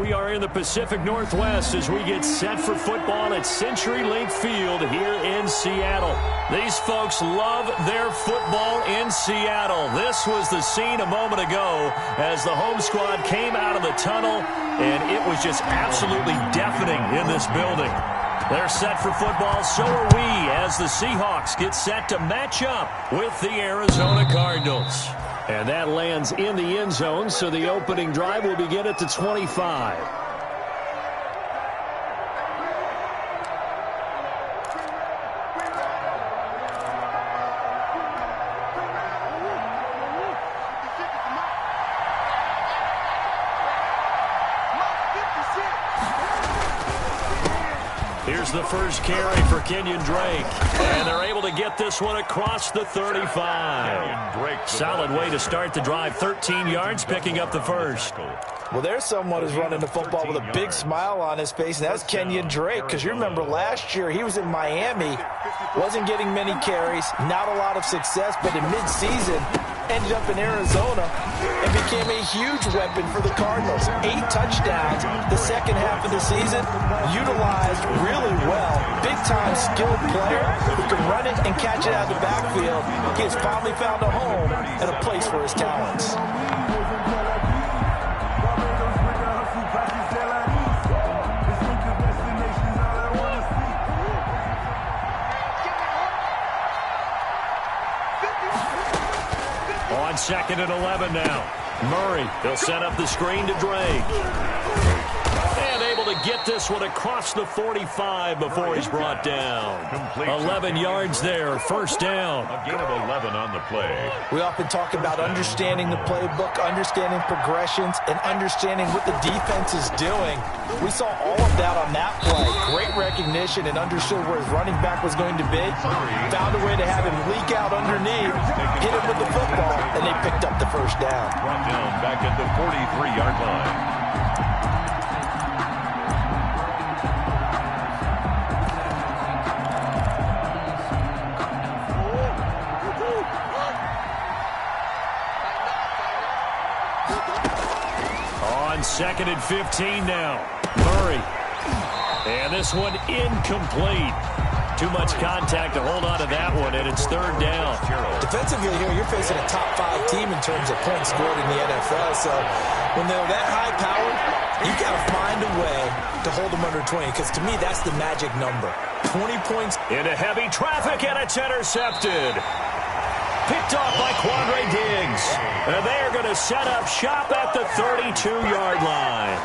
We are in the Pacific Northwest as we get set for football at CenturyLink Field here in Seattle. These folks love their football in Seattle. This was the scene a moment ago as the home squad came out of the tunnel, and it was just absolutely deafening in this building. They're set for football, so are we, as the Seahawks get set to match up with the Arizona Cardinals. And that lands in the end zone, so the opening drive will begin at the 25. Here's the first carry for Kenyon Drake. And they're able to get this one across the 35. Solid way to start the drive. 13 yards, picking up the first. Well, there's someone who's running the football with a big smile on his face, and that's Kenyon Drake. Because you remember last year he was in Miami, wasn't getting many carries, not a lot of success, but in midseason ended up in Arizona and became a huge weapon for the Cardinals. 8 touchdowns the second half of the season, utilized really well. Big-time skilled player who can run it and catch it out of the backfield. He has finally found a home and a place for his talents. On 2nd and 11 now. Murray, he'll set up the screen to Drake. And able to get this one across the 45 before he's brought down. 11 yards there, first down. A gain of 11 on the play. We often talk about understanding the playbook, understanding progressions, and understanding what the defense is doing. We saw all of that on that play. Great recognition and understood where his running back was going to be. Found a way to have him leak out underneath, hit him with the football, and they picked up the first down. Brought down back at the 43-yard line. On 2nd and 15 now. Murray. And this one incomplete. Too much contact to hold on to that one, and it's third down. Defensively here, you're facing a top 5 team in terms of points scored in the NFL. So when they're that high powered, you got to find a way to hold them under 20, because to me, that's the magic number. 20 points. Into heavy traffic, and it's intercepted. Picked off by Quandre Diggs. And they are going to set up shop at the 32-yard line.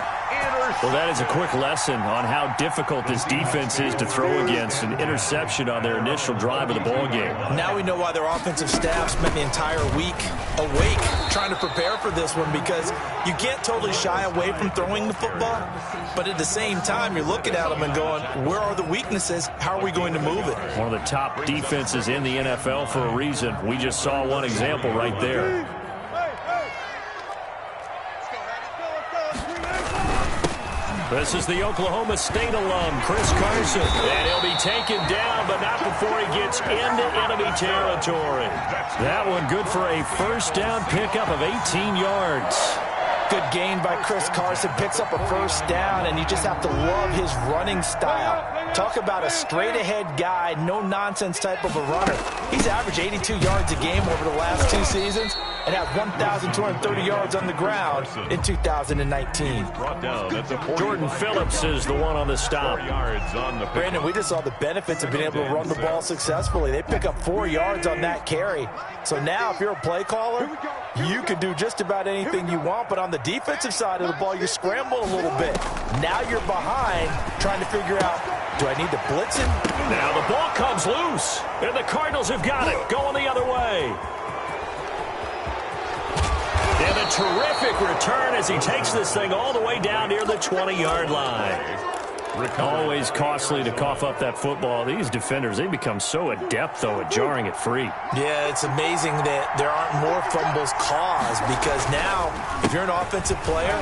Well, that is a quick lesson on how difficult this defense is to throw against. An interception on their initial drive of the ballgame. Now we know why their offensive staff spent the entire week awake trying to prepare for this one, because you can't totally shy away from throwing the football, but at the same time, you're looking at them and going, where are the weaknesses? How are we going to move it? One of the top defenses in the NFL for a reason. We just saw one example right there. This is the Oklahoma State alum, Chris Carson. And he'll be taken down, but not before he gets into enemy territory. That one good for a first down pickup of 18 yards. Good gain by Chris Carson, picks up a first down, and you just have to love his running style. Talk about a straight-ahead guy, no-nonsense type of a runner. He's averaged 82 yards a game over the last 2 seasons and had 1,230 yards on the ground in 2019. Jordan Phillips is the one on the stop. Brandon, we just saw the benefits of being able to run the ball successfully. They pick up 4 yards on that carry. So now if you're a play caller, you can do just about anything you want, but on the defensive side of the ball, you scramble a little bit. Now you're behind trying to figure out, do I need to blitz him? Now the ball comes loose, and the Cardinals have got it, going the other way. And a terrific return as he takes this thing all the way down near the 20-yard line. Always costly to cough up that football. These defenders, they become so adept, though, at jarring it free. Yeah, it's amazing that there aren't more fumbles caused, because now, if you're an offensive player,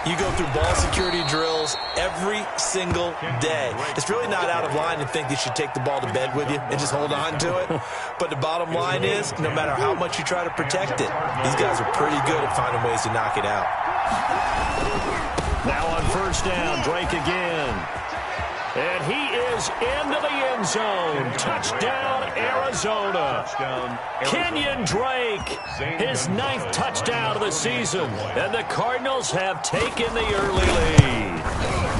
you go through ball security drills every single day. It's really not out of line to think you should take the ball to bed with you and just hold on to it. But the bottom line is, no matter how much you try to protect it, these guys are pretty good at finding ways to knock it out. Now on first down, Drake again. And he is into the end zone. Touchdown, Arizona. Kenyon Drake, his 9th touchdown of the season. And the Cardinals have taken the early lead.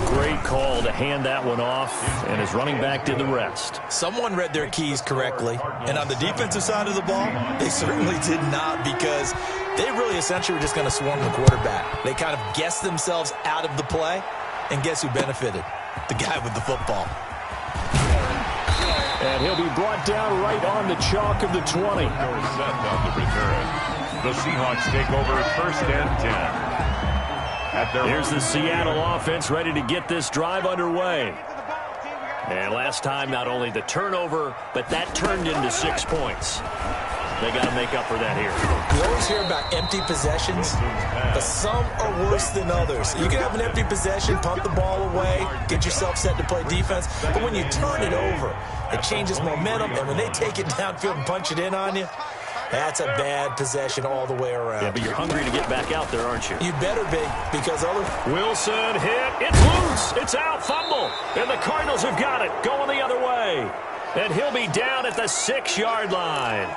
Great call to hand that one off, and his running back did the rest. Someone read their keys correctly. And on the defensive side of the ball, they certainly did not, because they really essentially were just going to swarm the quarterback. They kind of guessed themselves out of the play, and guess who benefited? The guy with the football. And he'll be brought down right on the chalk of the 20. Set on the return. The Seahawks take over 1st and 10. Here's the Seattle offense ready to get this drive underway. And last time, not only the turnover, but that turned into 6 points. They got to make up for that here. You always hear about empty possessions, but some are worse than others. You can have an empty possession, punt the ball away, get yourself set to play defense, but when you turn it over, it changes momentum, and when they take it downfield and punch it in on you, that's a bad possession all the way around. Yeah, but you're hungry to get back out there, aren't you? You better be, because other... Wilson hit. It's loose. It's out. Fumble. And the Cardinals have got it. Going the other way. And he'll be down at the 6-yard line.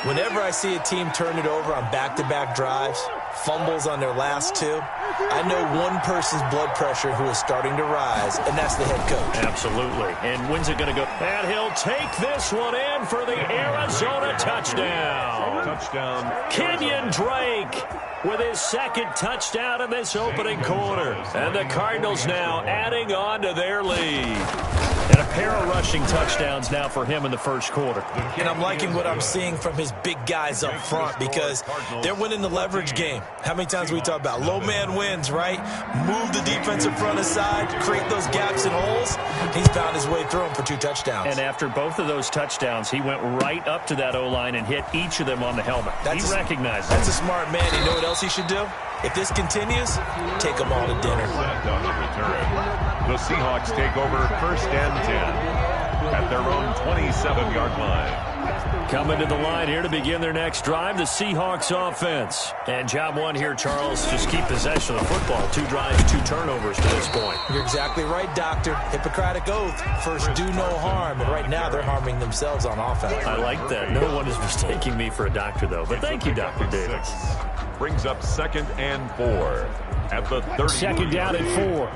Whenever I see a team turn it over on back-to-back drives, fumbles on their last 2, I know one person's blood pressure who is starting to rise, and that's the head coach. Absolutely. And when's it going to go? And he'll take this one in for the Arizona touchdown. Kenyon Drake with his 2nd touchdown in this opening quarter. And the Cardinals now adding on to their lead. And a pair of rushing touchdowns now for him in the first quarter. And I'm liking what I'm seeing from his big guys up front, because they're winning the leverage game. How many times we talk about low man wins, right? Move the defensive front aside, create those gaps and holes. He's found his way through them for 2 touchdowns. And after both of those touchdowns, he went right up to that O-line and hit each of them on the helmet. He recognized That's a smart man. You know what else he should do? If this continues, take them all to dinner. On the return. The Seahawks take over 1st and 10 at their own 27-yard line. Coming to the line here to begin their next drive, the Seahawks offense. And job one here, Charles, just keep possession of the football. 2 drives, 2 turnovers to this point. You're exactly right, Doctor. Hippocratic oath. First, do no harm. And right now, they're harming themselves on offense. I like that. No one is mistaking me for a doctor, though. But thank you, Dr. Davis. Brings up 2nd and 4 at the 30. 2nd down and 4.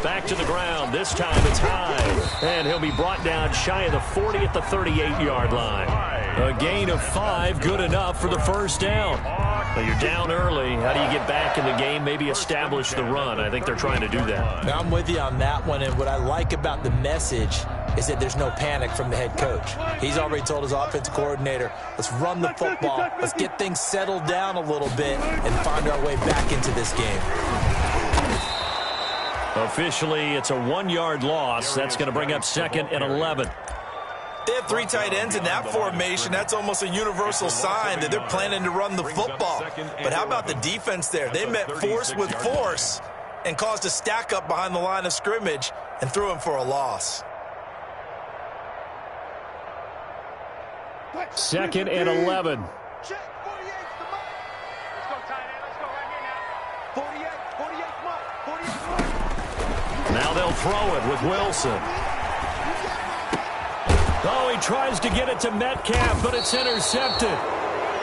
Back to the ground. This time it's high. And he'll be brought down shy of the 40 at the 38-yard line. A gain of 5, good enough for the first down. But you're down early. How do you get back in the game? Maybe establish the run. I think they're trying to do that. Now, I'm with you on that one. And what I like about the message is that there's no panic from the head coach. He's already told his offensive coordinator, let's run the football. Let's get things settled down a little bit and find our way back into this game. Officially, it's a 1-yard loss. That's going to bring up 2nd and 11. They have 3 tight ends in that formation. That's almost a universal sign that they're planning to run the football. But how about the defense there? They met force with force and caused a stack up behind the line of scrimmage and threw him for a loss. 2nd and 11. Now they'll throw it with Wilson. Oh, he tries to get it to Metcalf, but it's intercepted.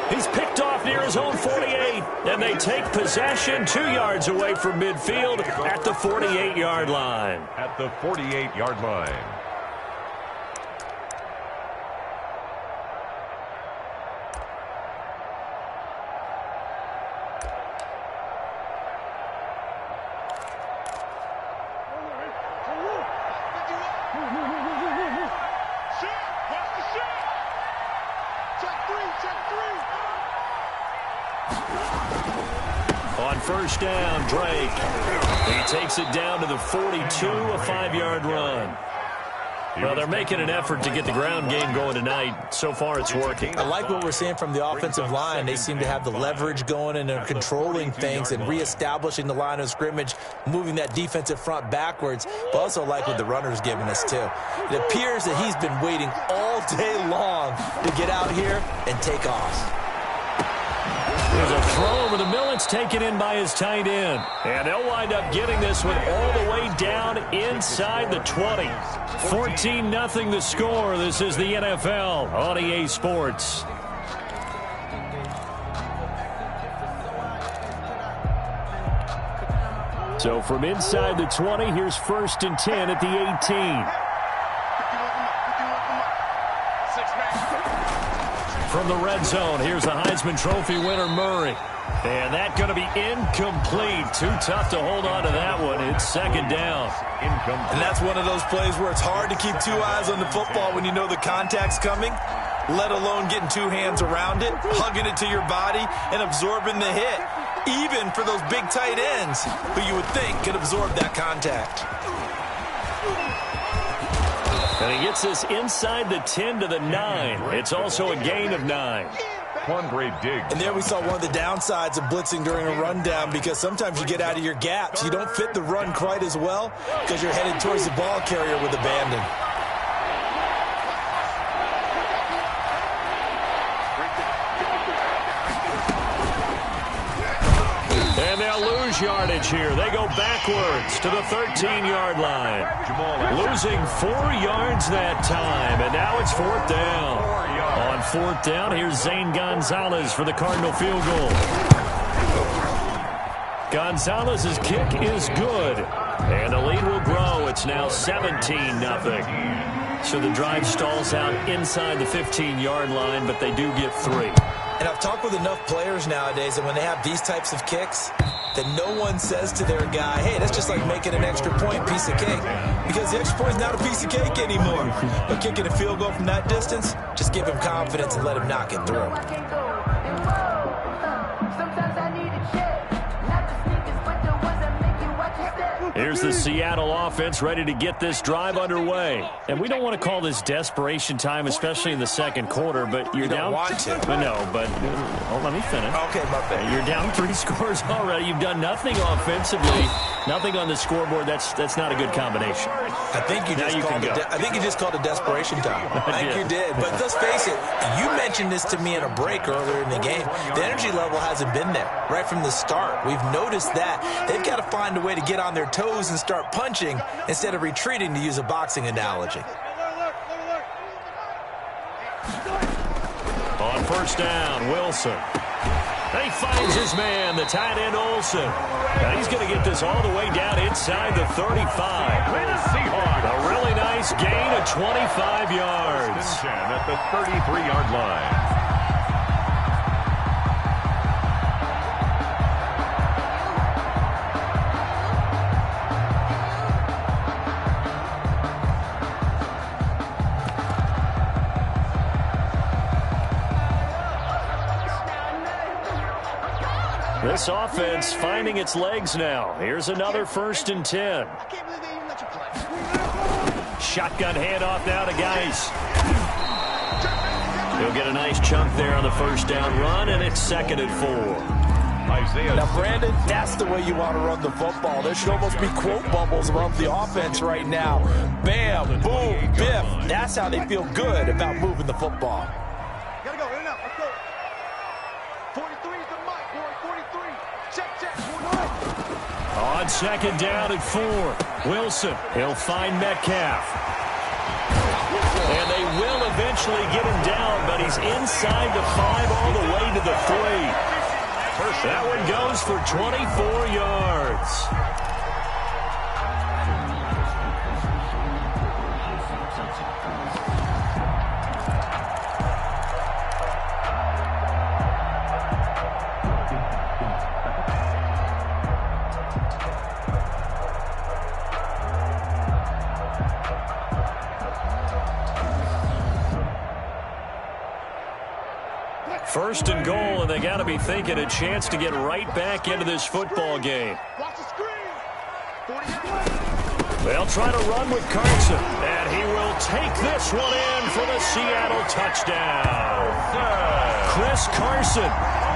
He's picked off near his own 48, and they take possession 2 yards away from midfield at the 48-yard line. At the 48-yard line. On first down, Drake. He takes it down to the 42, a 5-yard run. Well, they're making an effort to get the ground game going tonight. So far, it's working. I like what we're seeing from the offensive line. They seem to have the leverage going, and they're controlling things and reestablishing the line of scrimmage, moving that defensive front backwards. But also like what the runner's giving us, too. It appears that he's been waiting all day long to get out here and take off. There's a throw over the middle. It's taken in by his tight end. And they'll wind up getting this one all the way down inside the 20. 14-0 the score. This is the NFL on EA Sports. So from inside the 20, here's 1st and 10 at the 18. From the red zone, here's the Heisman Trophy winner, Murray. And that's going to be incomplete. Too tough to hold on to that one. It's 2nd down. And that's one of those plays where it's hard to keep 2 eyes on the football when you know the contact's coming, let alone getting 2 hands around it, hugging it to your body, and absorbing the hit, even for those big tight ends who you would think could absorb that contact. And he gets this inside the 10 to the 9. It's also a gain of 9. One great dig. And there we saw one of the downsides of blitzing during a rundown, because sometimes you get out of your gaps. You don't fit the run quite as well because you're headed towards the ball carrier with abandon. And they'll lose yardage here. They go backwards to the 13-yard line. Losing 4 yards that time, and now it's 4th down. On 4th down, here's Zane Gonzalez for the Cardinal field goal. Gonzalez's kick is good, and the lead will grow. It's now 17-0. So the drive stalls out inside the 15-yard line, but they do get 3. And I've talked with enough players nowadays that when they have these types of kicks, that no one says to their guy, hey, that's just like making an extra point, piece of cake. Because the extra point is not a piece of cake anymore. But kicking a field goal from that distance, just give him confidence and let him knock it through. Here's the Seattle offense ready to get this drive underway. And we don't want to call this desperation time, especially in the 2nd quarter, but you're down. Want to. No, but let me finish. Okay, my bad. You're down 3 scores already. You've done nothing offensively, nothing on the scoreboard. That's not a good combination. I think you just called it desperation time. I think you did. But let's face it, you mentioned this to me in a break earlier in the game. The energy level hasn't been there right from the start. We've noticed that. They've got to find a way to get on their toes and start punching instead of retreating, to use a boxing analogy. On 1st down, Wilson. He finds his man, the tight end Olsen. And he's going to get this all the way down inside the 35. A really nice gain of 25 yards. At the 33-yard line. This offense finding its legs now. Here's another 1st and 10. Shotgun handoff now to Geis. He'll get a nice chunk there on the 1st down run, and it's 2nd and 4. Now, Brandon, that's the way you want to run the football. There should almost be quote bubbles around the offense right now. Bam, boom, biff. That's how they feel good about moving the football. Gotta go, in and out, let's go. 43 is the mic, boy, 43. Check. On 2nd down at 4, Wilson, he'll find Metcalf. And they will eventually get him down, but he's inside the 5 all the way to the 3. That one goes for 24 yards. First and goal, and they got to be thinking a chance to get right back into this football game. Watch the screen. 40 They'll try to run with Carson, and he will take this one in for the Seattle touchdown. Chris Carson,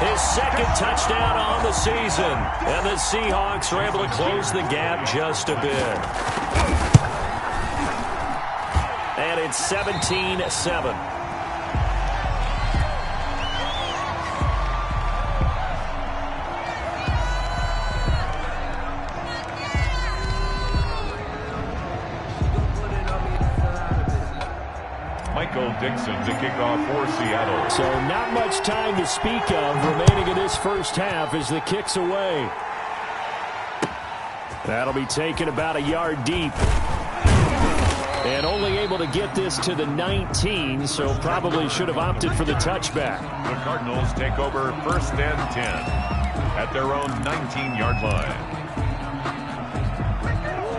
his second touchdown on the season. And the Seahawks are able to close the gap just a bit. And it's 17-7. Dixon to kick off for Seattle. So not much time to speak of remaining in this first half as the kick's away. That'll be taken about a yard deep. And only able to get this to the 19, so probably should have opted for the touchback. The Cardinals take over 1st and 10 at their own 19-yard line.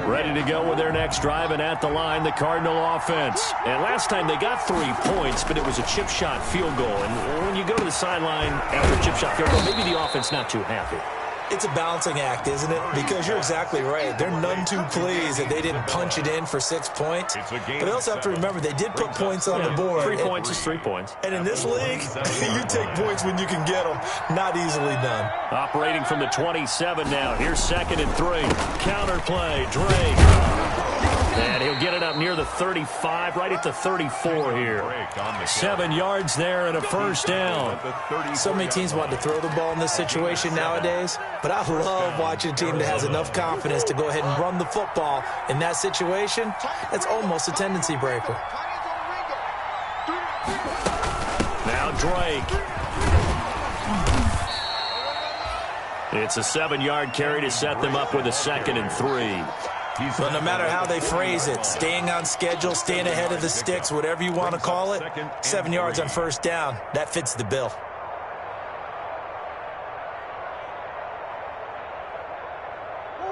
Ready to go with their next drive, and at the line, the Cardinal offense. And last time they got 3 points, but it was a chip shot field goal. And when you go to the sideline after a chip shot field goal, maybe the offense not too happy. It's a balancing act, isn't it? Because you're exactly right. They're none too pleased that they didn't punch it in for 6 points. But they also have to remember they did put points on the board. 3 points is 3 points. And in this league, you take points when you can get them. Not easily done. Operating from the 27 now. Here's 2nd and 3. Counter play, Drake. And he'll get it up near the 35, right at the 34 here. 7 yards there and a first down. So many teams want to throw the ball in this situation nowadays, but I love watching a team that has enough confidence to go ahead and run the football. In that situation, that's almost a tendency breaker. Now Drake. It's a 7-yard carry to set them up with a 2nd and 3. But no matter how they phrase it, staying on schedule, staying ahead of the sticks, whatever you want to call it, 7 yards on first down, that fits the bill.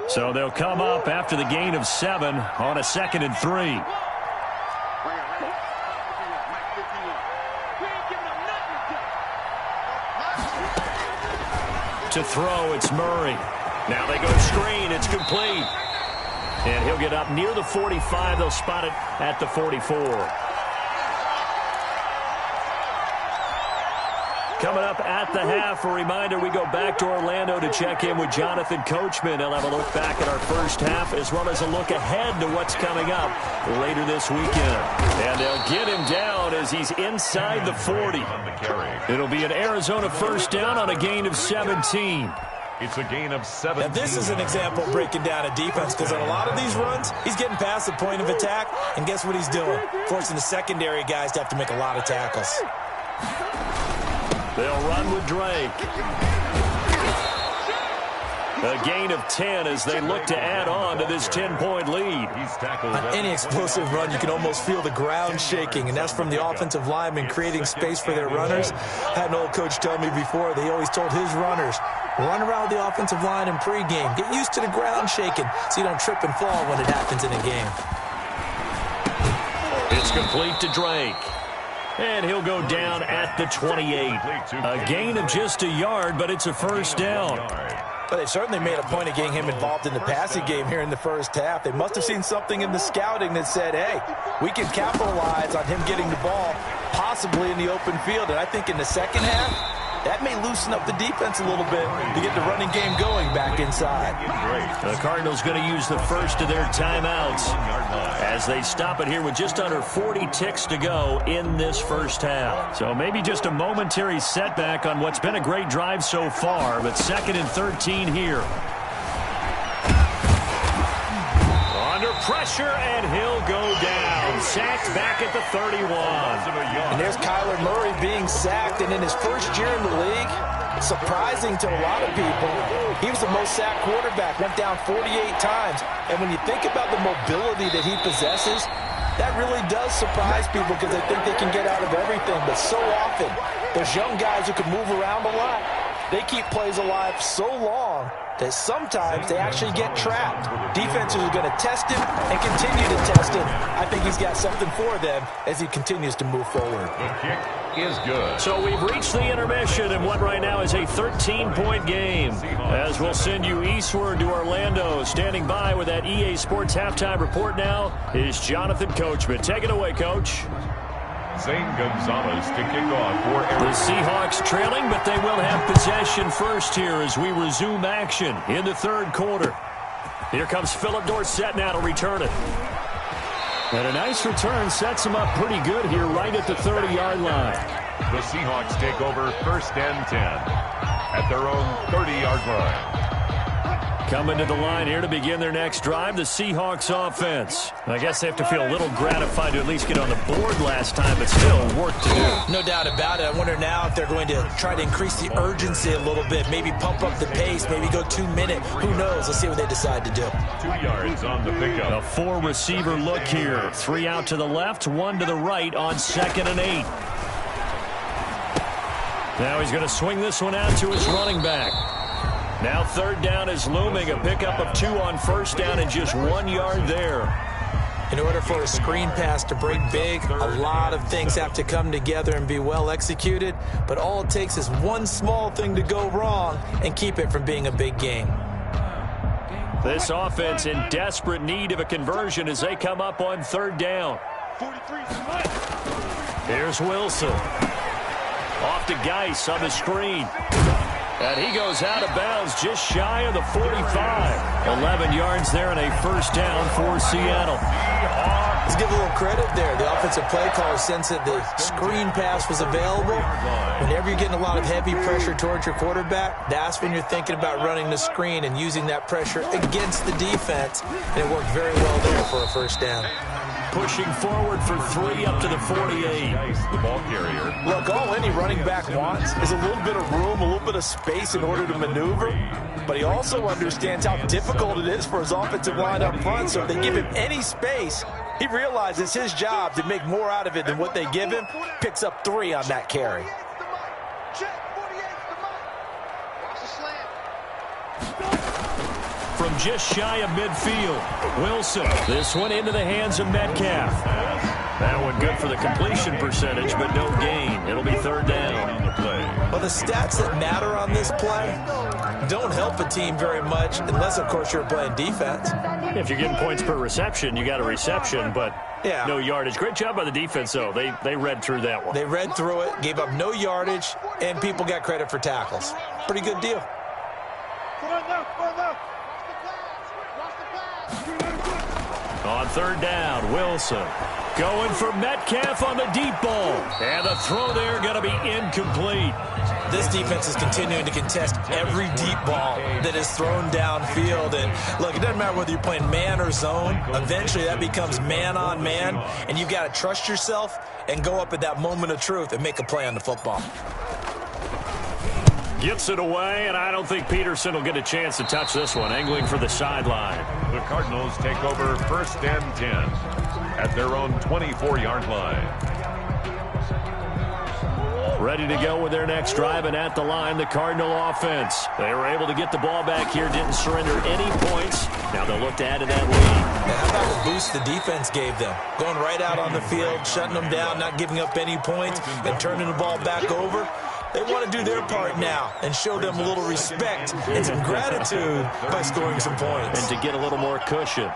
So they'll come up after the gain of 7 on a 2nd and 3. To throw, it's Murray. Now they go screen, it's complete. And he'll get up near the 45. They'll spot it at the 44. Coming up at the half, a reminder, we go back to Orlando to check in with Jonathan Coachman. He'll have a look back at our first half as well as a look ahead to what's coming up later this weekend. And they'll get him down as he's inside the 40. It'll be an Arizona first down on a gain of 17. It's a gain of 7. Now, this is an example of breaking down a defense because on a lot of these runs, he's getting past the point of attack, and guess what he's doing? Forcing the secondary guys to have to make a lot of tackles. They'll run with Drake. A gain of 10 as they look to add on to this 10-point lead. On any explosive run, you can almost feel the ground shaking, and that's from the offensive linemen creating space for their runners. I had an old coach tell me before, they always told his runners, run around the offensive line in pregame. Get used to the ground shaking so you don't trip and fall when it happens in a game. It's complete to Drake. And he'll go down at the 28. A gain of just a yard, but it's a first down. But they certainly made a point of getting him involved in the passing game here in the first half. They must have seen something in the scouting that said, hey, we can capitalize on him getting the ball, possibly in the open field. And I think in the second half, that may loosen up the defense a little bit to get the running game going back inside. The Cardinals going to use the first of their timeouts as they stop it here with just under 40 ticks to go in this first half. So maybe just a momentary setback on what's been a great drive so far, but 2nd and 13 here. Under pressure, and he'll go down. Sacked back at the 31. And there's Kyler Murray being sacked, and in his first year in the league, surprising to a lot of people, he was the most sacked quarterback, went down 48 times. And when you think about the mobility that he possesses, that really does surprise people because they think they can get out of everything. But so often, those young guys who can move around a lot, they keep plays alive so long that sometimes they actually get trapped. Defenses are going to test him and continue to test him. I think he's got something for them as he continues to move forward. The kick is good. So we've reached the intermission in what right now is a 13-point game. As we'll send you eastward to Orlando. Standing by with that EA Sports halftime report now is Jonathan Coachman. Take it away, Coach. Zane Gonzalez to kick off for Arizona. The Seahawks trailing, but they will have possession first here as we resume action in the third quarter. Here comes Philip Dorsett now to return it. And a nice return sets him up pretty good here right at the 30-yard line. The Seahawks take over first and 10 at their own 30-yard line. Coming to the line here to begin their next drive, the Seahawks offense. I guess they have to feel a little gratified to at least get on the board last time, but still work to do. No doubt about it. I wonder now if they're going to try to increase the urgency a little bit, maybe pump up the pace, maybe go 2 minutes. Who knows? Let's see what they decide to do. 2 yards on the pickup. A 4-receiver look here. 3 out to the left, 1 to the right on 2nd and 8. Now he's going to swing this one out to his running back. Now 3rd down is looming. A pickup of 2 on 1st down and just 1 yard there. In order for a screen pass to break big, a lot of things have to come together and be well executed. But all it takes is one small thing to go wrong and keep it from being a big game. This offense in desperate need of a conversion as they come up on 3rd down. Here's Wilson. Off to Geis on the screen. And he goes out of bounds just shy of the 45. 11 yards there and a 1st down for Seattle. Let's give a little credit there. The offensive play caller sensed that the screen pass was available. Whenever you're getting a lot of heavy pressure towards your quarterback, that's when you're thinking about running the screen and using that pressure against the defense. And it worked very well there for a 1st down. Pushing forward for 3 up to the 48. The ball carrier. Look, all any running back wants is a little bit of room, a little bit of space in order to maneuver. But he also understands how difficult it is for his offensive line up front. So if they give him any space, he realizes his job to make more out of it than what they give him. Picks up 3 on that carry. From just shy of midfield, Wilson. This one into the hands of Metcalf. That one good for the completion percentage, but no gain. It'll be 3rd down on the play. Well, the stats that matter on this play don't help a team very much unless, of course, you're playing defense. If you're getting points per reception, you got a reception, but no yardage. Great job by the defense, though. They read through that one. They read through it, gave up no yardage, and people got credit for tackles. Pretty good deal. On 3rd down, Wilson going for Metcalf on the deep ball. And the throw there going to be incomplete. This defense is continuing to contest every deep ball that is thrown downfield. And, look, it doesn't matter whether you're playing man or zone. Eventually that becomes man on man. And you've got to trust yourself and go up at that moment of truth and make a play on the football. Gets it away, and I don't think Peterson will get a chance to touch this one. Angling for the sideline. The Cardinals take over 1st and 10 at their own 24-yard line. Ready to go with their next drive, and at the line, the Cardinal offense. They were able to get the ball back here, didn't surrender any points. Now they'll look to add to that lead. Now, how about the boost the defense gave them? Going right out on the field, shutting them down, not giving up any points, and turning the ball back over. They want to do their part now and show them a little respect and some gratitude by scoring some points. And to get a little more cushion.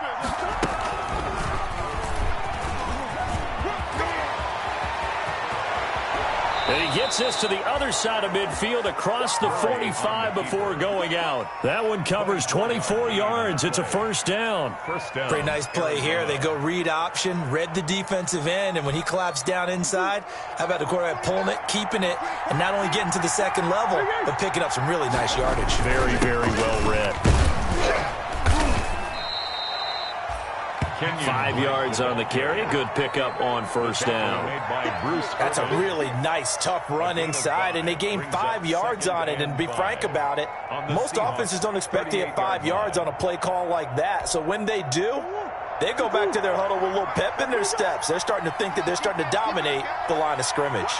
And he gets this to the other side of midfield across the 45 before going out. That one covers 24 yards. It's a 1st down. Pretty nice play here. They go read option, read the defensive end, and when he collapsed down inside, how about the quarterback pulling it, keeping it, and not only getting to the 2nd level, but picking up some really nice yardage. Very, very well read. 5 yards on the carry. Good pickup on 1st down. That's a really nice, tough run inside, and they gained 5 yards on it. And to be frank about it, most offenses don't expect to get 5 yards on a play call like that. So when they do, they go back to their huddle with a little pep in their steps. They're starting to think that they're starting to dominate the line of scrimmage.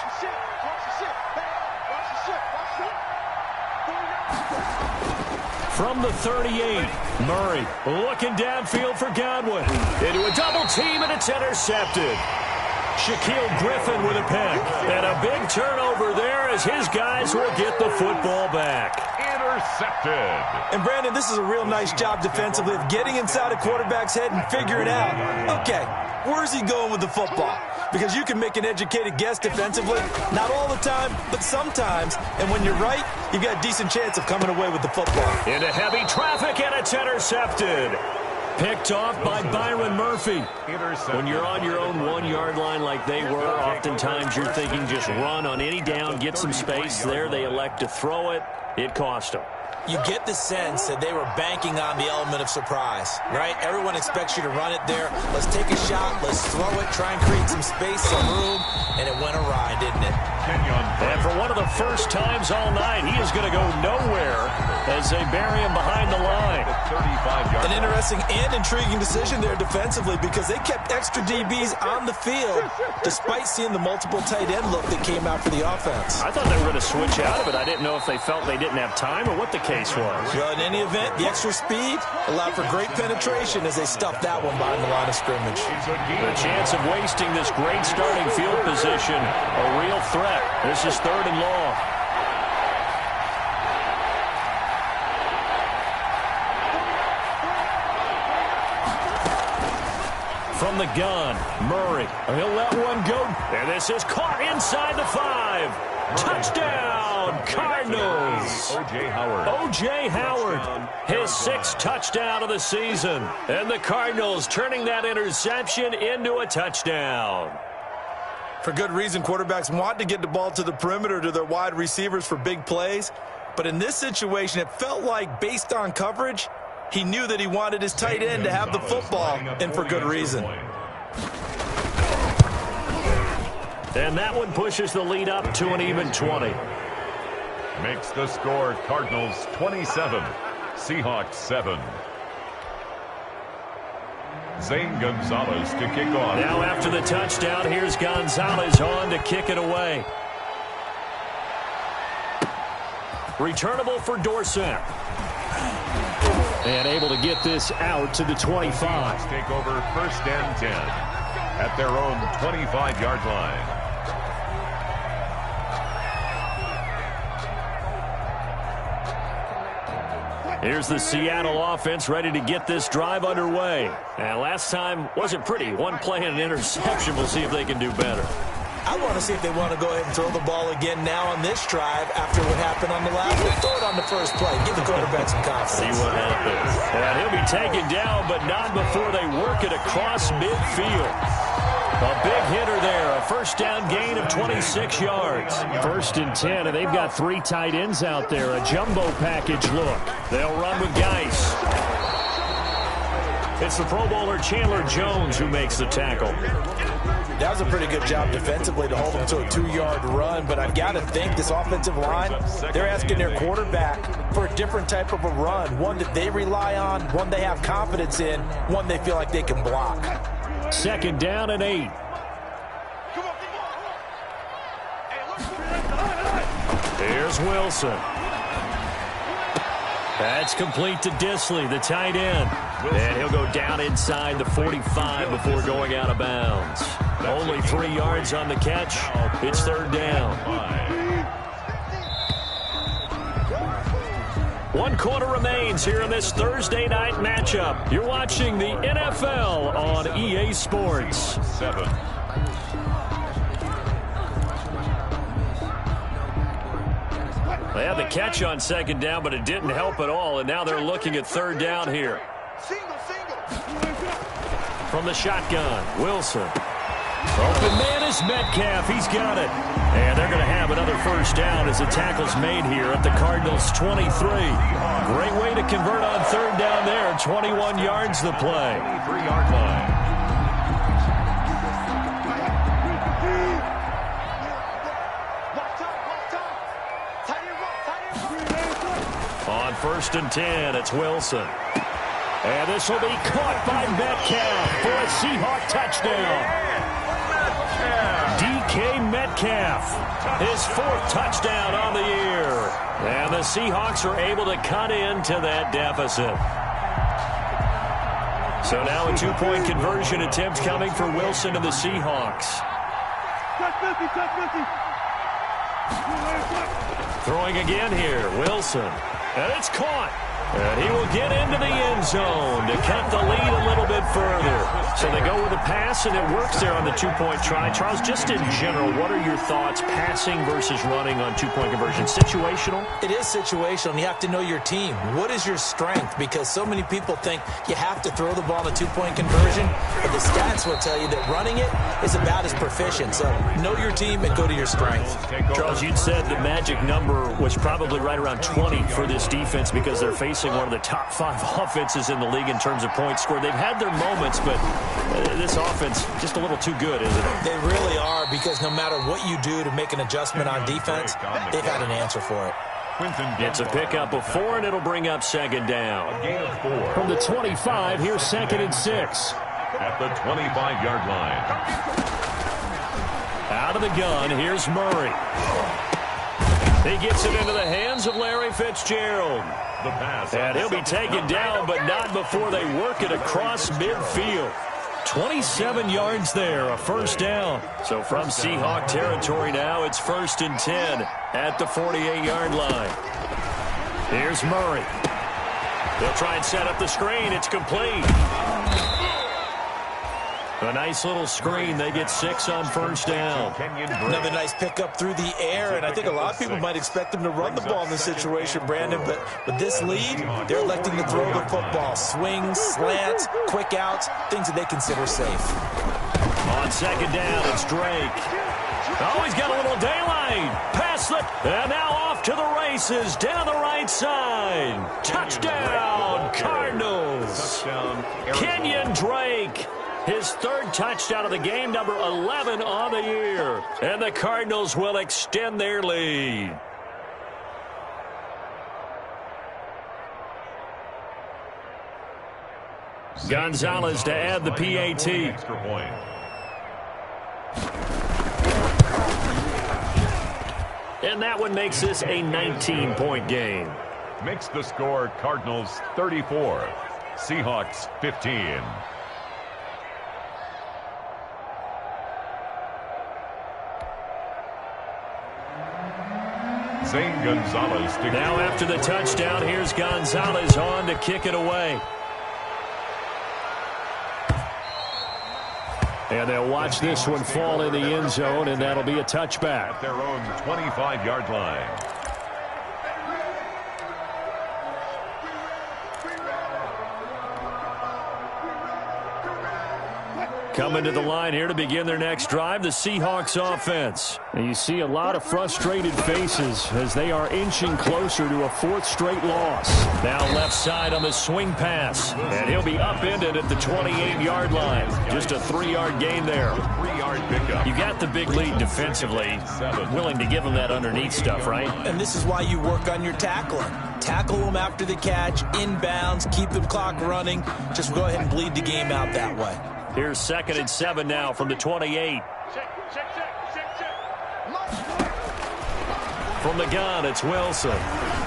From the 38, Murray looking downfield for Godwin. Into a double team, and it's intercepted. Shaquille Griffin with a pick. And a big turnover there as his guys will get the football back. Intercepted. And, Brandon, this is a real nice job defensively of getting inside a quarterback's head and figuring out, okay, where's he going with the football? Because you can make an educated guess defensively. Not all the time, but sometimes. And when you're right, you've got a decent chance of coming away with the football. Into heavy traffic, and it's intercepted. Picked off by Byron Murphy. When you're on your own 1-yard line like they were, oftentimes you're thinking just run on any down, get some space there. They elect to throw it. It cost them. You get the sense that they were banking on the element of surprise, right? Everyone expects you to run it there. Let's take a shot. Let's throw it, try and create some space, some room, and it went awry, didn't it? And for one of the first times all night, he is going to go nowhere as they bury him behind the line. An interesting and intriguing decision there defensively because they kept extra DBs on the field despite seeing the multiple tight end look that came out for the offense. I thought they were going to switch out of it. I didn't know if they felt they didn't have time or what the case was. Well, in any event, the extra speed allowed for great penetration as they stuffed that one behind the line of scrimmage. The chance of wasting this great starting field position, a real threat. This is 3rd and long. From the gun, Murray. He'll let one go. And this is caught inside the 5. Touchdown, Cardinals. O.J. Howard, his 6th touchdown of the season. And the Cardinals turning that interception into a touchdown. For good reason, quarterbacks want to get the ball to the perimeter to their wide receivers for big plays. But in this situation, it felt like, based on coverage, he knew that he wanted his tight end to have the football, and for good reason. And that one pushes the lead up to an even 20. Makes the score Cardinals 27, Seahawks 7. Zane Gonzalez to kick off. Now after the touchdown, here's Gonzalez on to kick it away. Returnable for Dorsett. And able to get this out to the 25. Take over 1st and 10 at their own 25-yard line. Here's the Seattle offense ready to get this drive underway. And last time wasn't pretty. One play and an interception. We'll see if they can do better. I want to see if they want to go ahead and throw the ball again now on this drive after what happened on the last one. Throw it on the first play. Give the quarterback some confidence. See what happens. And he'll be taken down, but not before they work it across midfield. A big hitter there. A 1st down gain of 26 yards. 1st and 10, and they've got 3 tight ends out there. A jumbo package look. They'll run with Geis. It's the Pro Bowler Chandler Jones who makes the tackle. That was a pretty good job defensively to hold them to a 2-yard run, but I've got to think this offensive line, they're asking their quarterback for a different type of a run, one that they rely on, one they have confidence in, one they feel like they can block. 2nd down and 8. Here's Wilson. That's complete to Disley, the tight end. And he'll go down inside the 45 before going out of bounds. Only 3 yards on the catch. It's 3rd down. 1 quarter remains here in this Thursday night matchup. You're watching the NFL on EA Sports. 7. They had the catch on 2nd down, but it didn't help at all, and now they're looking at 3rd down here. From the shotgun, Wilson. Open man is Metcalf. He's got it. And they're going to have another 1st down as the tackle's made here at the Cardinals' 23. Great way to convert on 3rd down there. 21 yards the play. 3-yard line. On 1st and 10, it's Wilson. And this will be caught by Metcalf for a Seahawk touchdown. DK Metcalf, his 4th touchdown on the year. And the Seahawks are able to cut into that deficit. So now a 2-point conversion attempt coming for Wilson and the Seahawks. Throwing again here, Wilson. And it's caught. And he will get into the end zone to cut the lead a little bit further. So they go with a pass, and it works there on the two-point try. Charles, just in general, what are your thoughts passing versus running on two-point conversion? Situational? It is situational, and you have to know your team. What is your strength? Because so many people think you have to throw the ball in a two-point conversion, but the stats will tell you that running it is about as proficient. So know your team and go to your strength. Charles, you'd said the magic number was probably right around 20 for this defense because they're facing one of the top 5 offenses in the league in terms of points scored. They've had their moments, but this offense just a little too good, isn't it? They really are, because no matter what you do to make an adjustment on defense, they've had an answer for it. It's a pickup of 4, and it'll bring up second down. From the 25, here's 2nd and 6. At the 25-yard line. Out of the gun, here's Murray. He gets it into the hands of Larry Fitzgerald. The pass. And he'll be taken down, but not before they work it across midfield. 27 yards there, a first down. So from Seahawk territory now, it's 1st and 10 at the 48-yard line. Here's Murray. They'll try and set up the screen. It's complete. A nice little screen. They get 6 on first down. Another nice pickup through the air, and I think a lot of people might expect them to run the ball in this situation, Brandon, but with this lead, they're electing to throw the football. Swings, slants, quick outs, things that they consider safe. On second down, it's Drake. Oh, he's got a little daylight. Pass the... And now off to the races down the right side. Touchdown, Cardinals. Kenyon Drake. His 3rd touchdown of the game, number 11 on the year. And the Cardinals will extend their lead. Gonzalez to add the PAT. And that one makes this a 19-point game. Makes the score Cardinals 34, Seahawks 15. Zane Gonzalez. Now after the touchdown, here's Gonzalez on to kick it away. And they'll watch this one fall in the end zone, and that'll be a touchback. At their own 25-yard line. Coming to the line here to begin their next drive, the Seahawks offense. And you see a lot of frustrated faces as they are inching closer to a 4th straight loss. Now left side on the swing pass. And he'll be upended at the 28-yard line. Just a 3-yard gain there. 3-yard pickup. You got the big lead defensively. Willing to give them that underneath stuff, right? And this is why you work on your tackling. Tackle them after the catch, inbounds, keep the clock running. Just go ahead and bleed the game out that way. Here's 2nd and 7 now from the 28. From the gun, it's Wilson.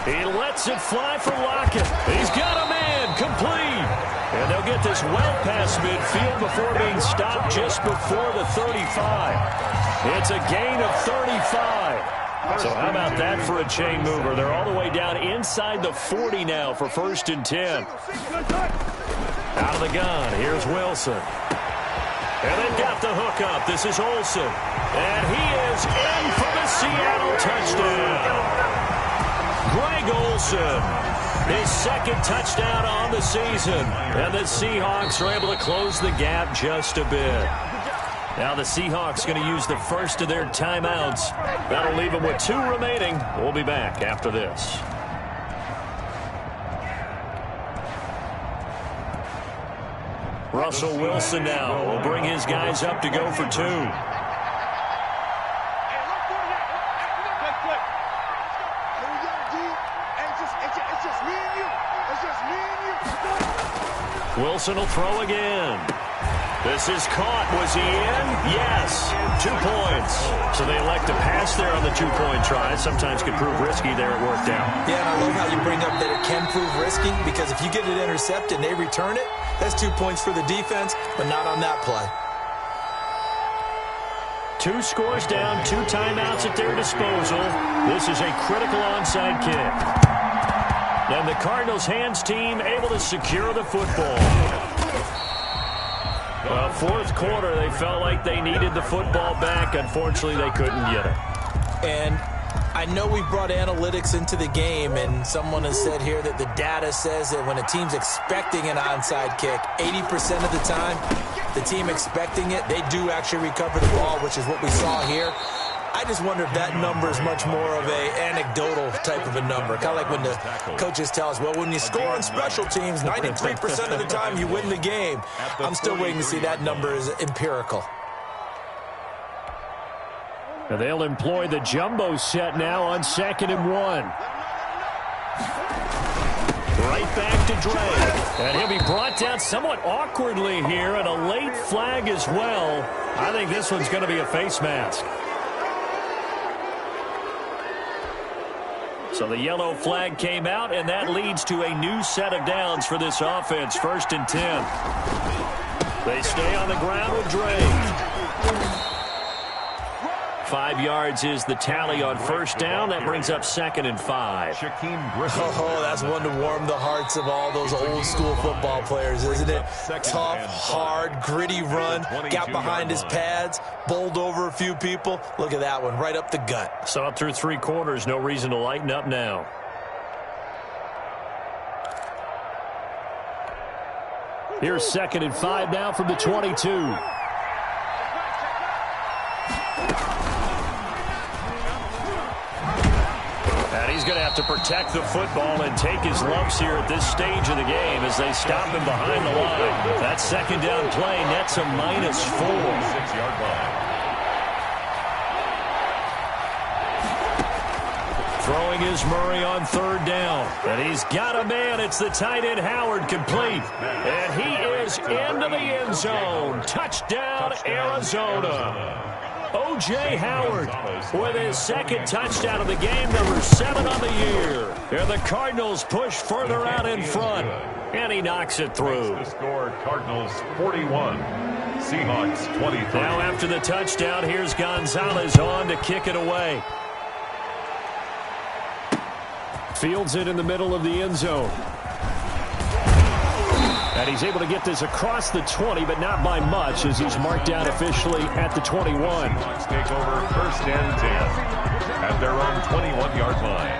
He lets it fly for Lockett. He's got a man, complete. And they'll get this well past midfield before being stopped just before the 35. It's a gain of 35. So how about that for a chain mover? They're all the way down inside the 40 now for 1st and 10. Out of the gun, here's Wilson. And they've got the hook up. This is Olsen. And he is in for the Seattle touchdown. Greg Olsen, his 2nd touchdown on the season. And the Seahawks are able to close the gap just a bit. Now the Seahawks going to use the first of their timeouts. That'll leave them with 2 remaining. We'll be back after this. Russell Wilson now will bring his guys up to go for 2. Wilson will throw again. This is caught. Was he in? Yes. 2 points. So they elect to pass there on the 2-point try. Sometimes could prove risky there. It worked out. Yeah, and I love how you bring up that it can prove risky, because if you get it intercepted and they return it, that's 2 points for the defense, but not on that play. 2 scores down, 2 timeouts at their disposal. This is a critical onside kick. And the Cardinals hands team able to secure the football. Well, fourth quarter, they felt like they needed the football back. Unfortunately, they couldn't get it. And I know we brought analytics into the game, and someone has said here that the data says that when a team's expecting an onside kick, 80% of the time, the team expecting it, they do actually recover the ball, which is what we saw here. I just wonder if that number is much more of a anecdotal type of a number. Kind of like when the coaches tell us, well, when you score on special teams, 93% of the time you win the game. I'm still waiting to see that number is empirical. And they'll employ the jumbo set now on 2nd and 1. Right back to Dre. And he'll be brought down somewhat awkwardly here, and a late flag as well. I think this one's going to be a face mask. So the yellow flag came out, and that leads to a new set of downs for this offense. 1st and 10. They stay on the ground with Dre. 5 yards is the tally on 1st down. That brings up 2nd and 5. Oh, that's one to warm the hearts of all those old school football players, isn't it? Tough, hard, gritty run. Got behind his pads, bowled over a few people. Look at that one, right up the gut. So up through 3 quarters, no reason to lighten up now. Here's 2nd and 5 now from the 22. He's going to have to protect the football and take his lumps here at this stage of the game as they stop him behind the line. That 2nd down play nets a -4. 6-yard line. Throwing is Murray on 3rd down. And he's got a man. It's the tight end Howard, complete. And he is into the end zone. Touchdown, Arizona. O.J. Howard with his 2nd touchdown of the game, number 7 on the year. And the Cardinals push further out in front, and he knocks it through. The score, Cardinals 41, Seahawks 23. Now after the touchdown, here's Gonzalez on to kick it away. Fields it in the middle of the end zone. And he's able to get this across the 20, but not by much, as he's marked down officially at the 21. Seahawks take over 1st and 10 at their own 21-yard line.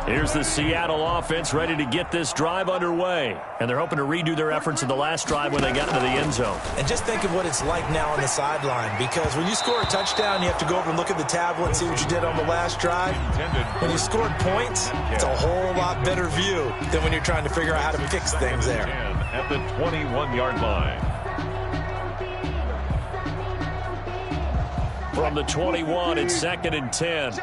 Here's the Seattle offense ready to get this drive underway. And they're hoping to redo their efforts in the last drive when they got into the end zone. And just think of what it's like now on the sideline, because when you score a touchdown, you have to go over and look at the tablet and see what you did on the last drive. When you scored points, it's a whole lot better view than when you're trying to figure out how to fix things there. At the 21-yard line. From the 21, it's 2nd and 10.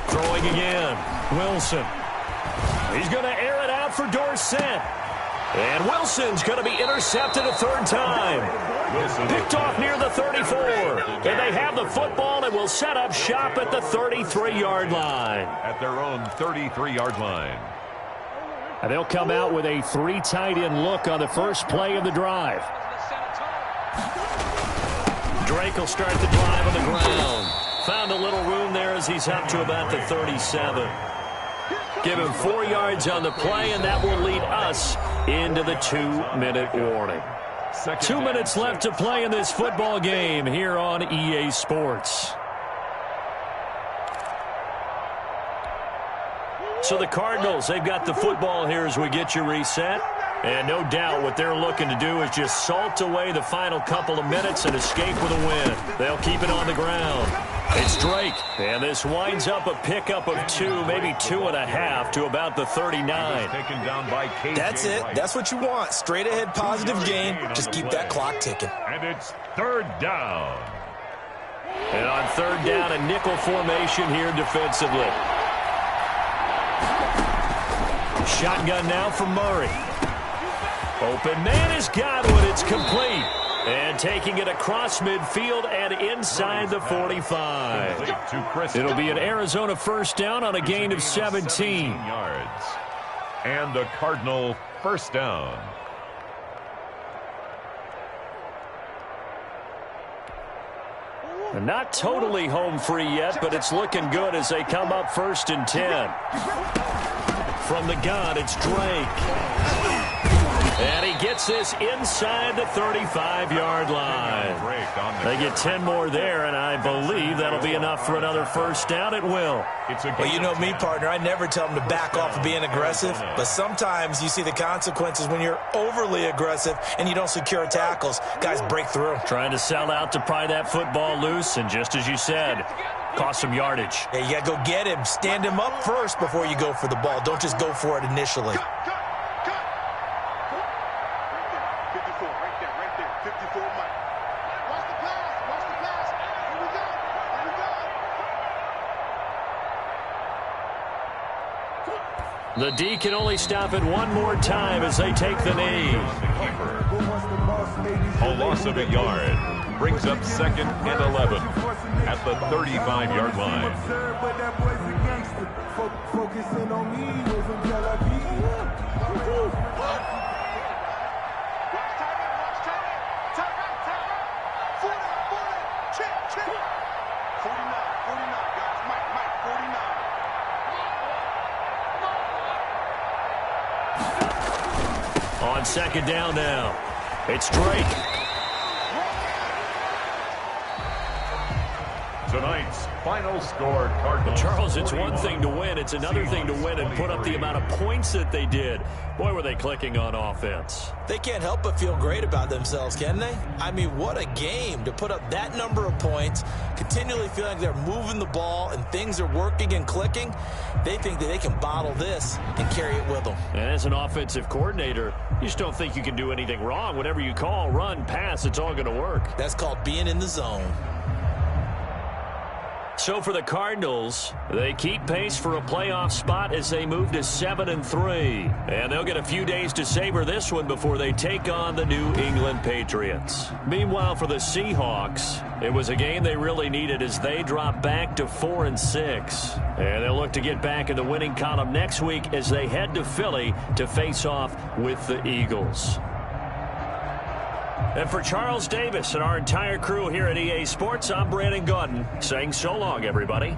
Throwing again, Wilson. He's going to air it out for Dorsett. And Wilson's going to be intercepted a 3rd time. Picked off near the 34. And they have the football and will set up shop at the 33-yard line. At their own 33-yard line. And they'll come out with a 3 tight end look on the first play of the drive. Drake will start the drive on the ground. Found a little room there as he's up to about the 37. Give him 4 yards on the play, and that will lead us into the 2-minute warning. 2 minutes left to play in this football game here on EA Sports. So the Cardinals, they've got the football here as we get you reset. And no doubt what they're looking to do is just salt away the final couple of minutes and escape with a win. They'll keep it on the ground. It's Drake, and this winds up a pickup of 2, maybe 2.5 to about the 39. Taken down by That's it. That's what you want. Straight ahead positive gain. Just keep that clock ticking. And it's 3rd down. And on 3rd down, a nickel formation here defensively. Shotgun now for Murray. Open man is Godwin. It's complete. And taking it across midfield and inside the 45. It'll be an Arizona first down on a gain of 17 yards. And a Cardinal first down. Not totally home free yet, but it's looking good as they come up 1st and 10. From the gun, it's Drake. And he gets this inside the 35-yard line. They get 10 more there, and I believe that'll be enough for another first down. It will. Well, you know me, partner. I never tell them to back off of being aggressive, but sometimes you see the consequences when you're overly aggressive and you don't secure tackles. Guys break through. Trying to sell out to pry that football loose, and just as you said, cost some yardage. Yeah, you got to go get him. Stand him up first before you go for the ball. Don't just go for it initially. The D can only stop it one more time as they take the knee. A loss of a yard brings up 2nd and 11 at the 35-yard line. On 2nd down now, it's Drake. Tonight's final score, Cardinals. Charles, it's one thing to win. It's another thing to win and put up the amount of points that they did. Boy, were they clicking on offense. They can't help but feel great about themselves, can they? I mean, what a game to put up that number of points, continually feeling like they're moving the ball and things are working and clicking. They think that they can bottle this and carry it with them. And as an offensive coordinator, you just don't think you can do anything wrong. Whatever you call, run, pass, it's all going to work. That's called being in the zone. So for the Cardinals, they keep pace for a playoff spot as they move to 7-3. And they'll get a few days to savor this one before they take on the New England Patriots. Meanwhile, for the Seahawks, it was a game they really needed as they drop back to 4-6. And they'll look to get back in the winning column next week as they head to Philly to face off with the Eagles. And for Charles Davis and our entire crew here at EA Sports, I'm Brandon Gaudin saying so long, everybody.